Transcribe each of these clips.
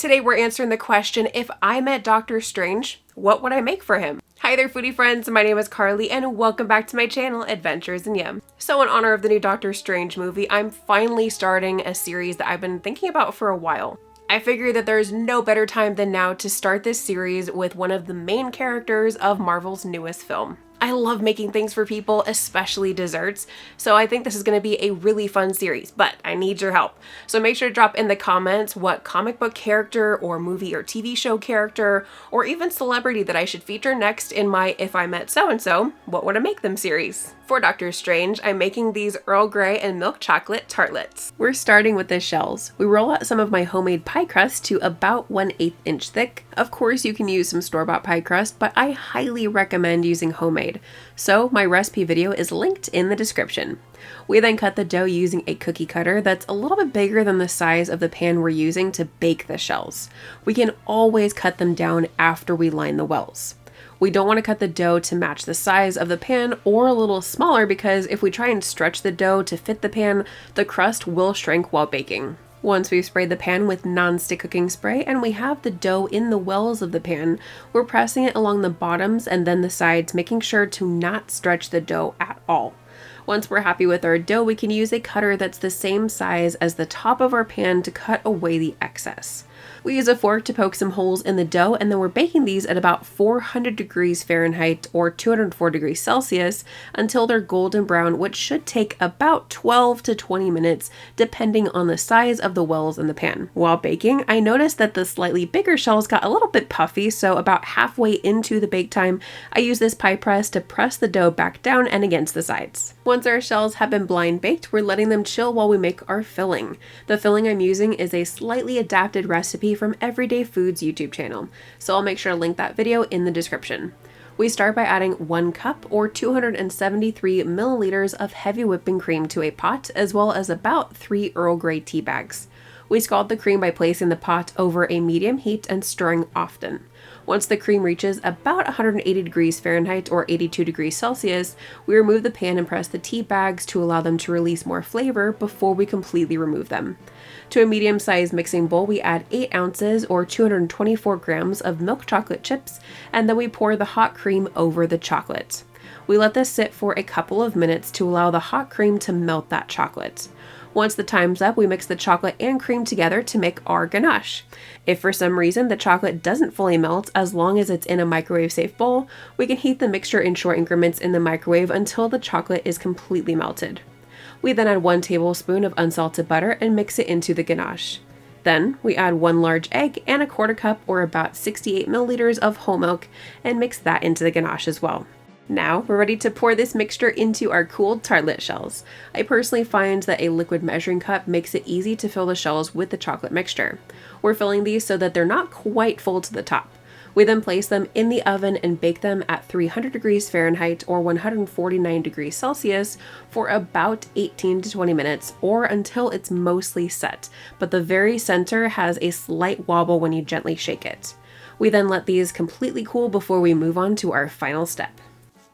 Today we're answering the question, if I met Doctor Strange, what would I make for him? Hi there foodie friends, my name is Carly and welcome back to my channel, Adventures in Yum. So in honor of the new Doctor Strange movie, I'm finally starting a series that I've been thinking about for a while. I figured that there's no better time than now to start this series with one of the main characters of Marvel's newest film. I love making things for people, especially desserts, so I think this is going to be a really fun series, but I need your help. So make sure to drop in the comments what comic book character or movie or TV show character or even celebrity that I should feature next in my If I Met So-and-So, What Would I Make Them series. For Doctor Strange, I'm making these Earl Grey and milk chocolate tartlets. We're starting with the shells. We roll out some of my homemade pie crust to about 1/8 inch thick. Of course, you can use some store-bought pie crust, but I highly recommend using homemade. So my recipe video is linked in the description. We then cut the dough using a cookie cutter that's a little bit bigger than the size of the pan we're using to bake the shells. We can always cut them down after we line the wells. We don't want to cut the dough to match the size of the pan or a little smaller because if we try and stretch the dough to fit the pan, the crust will shrink while baking. Once we've sprayed the pan with non-stick cooking spray and we have the dough in the wells of the pan, we're pressing it along the bottoms and then the sides, making sure to not stretch the dough at all. Once we're happy with our dough, we can use a cutter that's the same size as the top of our pan to cut away the excess. We use a fork to poke some holes in the dough and then we're baking these at about 400 degrees Fahrenheit or 204 degrees Celsius until they're golden brown, which should take about 12 to 20 minutes depending on the size of the wells in the pan. While baking, I noticed that the slightly bigger shells got a little bit puffy, so about halfway into the bake time, I use this pie press to press the dough back down and against the sides. Once our shells have been blind baked, we're letting them chill while we make our filling. The filling I'm using is a slightly adapted recipe from Everyday Foods YouTube channel, so I'll make sure to link that video in the description. We start by adding 1 cup or 273 milliliters of heavy whipping cream to a pot, as well as about 3 Earl Grey tea bags. We scald the cream by placing the pot over a medium heat and stirring often. Once the cream reaches about 180 degrees Fahrenheit or 82 degrees Celsius, we remove the pan and press the tea bags to allow them to release more flavor before we completely remove them. To a medium-sized mixing bowl, we add 8 ounces or 224 grams of milk chocolate chips, and then we pour the hot cream over the chocolate. We let this sit for a couple of minutes to allow the hot cream to melt that chocolate. Once the time's up, we mix the chocolate and cream together to make our ganache. If for some reason the chocolate doesn't fully melt, as long as it's in a microwave-safe bowl, we can heat the mixture in short increments in the microwave until the chocolate is completely melted. We then add 1 tablespoon of unsalted butter and mix it into the ganache. Then we add 1 large egg and a 1/4 cup or about 68 milliliters of whole milk and mix that into the ganache as well. Now we're ready to pour this mixture into our cooled tartlet shells. I personally find that a liquid measuring cup makes it easy to fill the shells with the chocolate mixture. We're filling these so that they're not quite full to the top. We then place them in the oven and bake them at 300 degrees Fahrenheit or 149 degrees Celsius for about 18 to 20 minutes or until it's mostly set, but the very center has a slight wobble when you gently shake it. We then let these completely cool before we move on to our final step.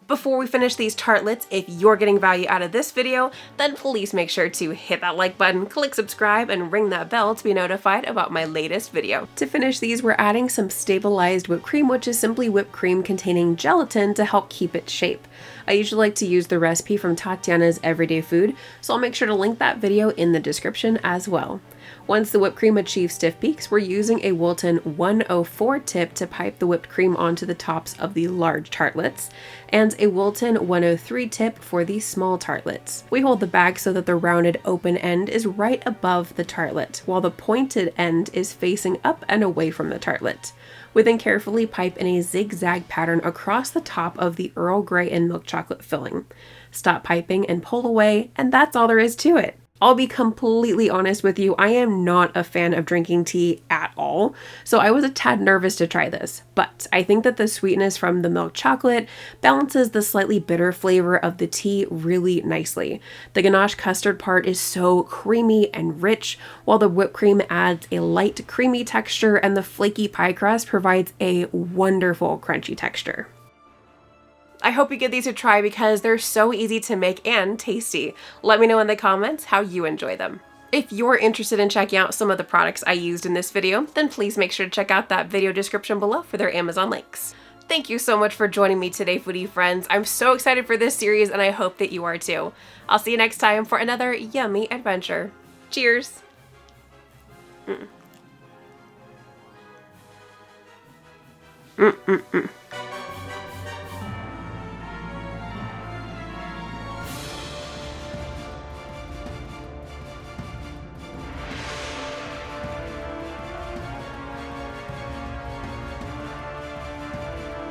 Before we finish these tartlets, if you're getting value out of this video, then please make sure to hit that like button, click subscribe, and ring that bell to be notified about my latest video. To finish these, we're adding some stabilized whipped cream, which is simply whipped cream containing gelatin to help keep its shape. I usually like to use the recipe from Tatiana's Everyday Food, so I'll make sure to link that video in the description as well. Once the whipped cream achieves stiff peaks, we're using a Wilton 104 tip to pipe the whipped cream onto the tops of the large tartlets, and a Wilton 103 tip for the small tartlets. We hold the bag so that the rounded open end is right above the tartlet, while the pointed end is facing up and away from the tartlet. We then carefully pipe in a zigzag pattern across the top of the Earl Grey and milk chocolate filling. Stop piping and pull away, and that's all there is to it. I'll be completely honest with you, I am not a fan of drinking tea at all, so I was a tad nervous to try this, but I think that the sweetness from the milk chocolate balances the slightly bitter flavor of the tea really nicely. The ganache custard part is so creamy and rich, while the whipped cream adds a light creamy texture and the flaky pie crust provides a wonderful crunchy texture. I hope you give these a try because they're so easy to make and tasty. Let me know in the comments how you enjoy them. If you're interested in checking out some of the products I used in this video, then please make sure to check out that video description below for their Amazon links. Thank you so much for joining me today, foodie friends. I'm so excited for this series and I hope that you are too. I'll see you next time for another yummy adventure. Cheers! Mm.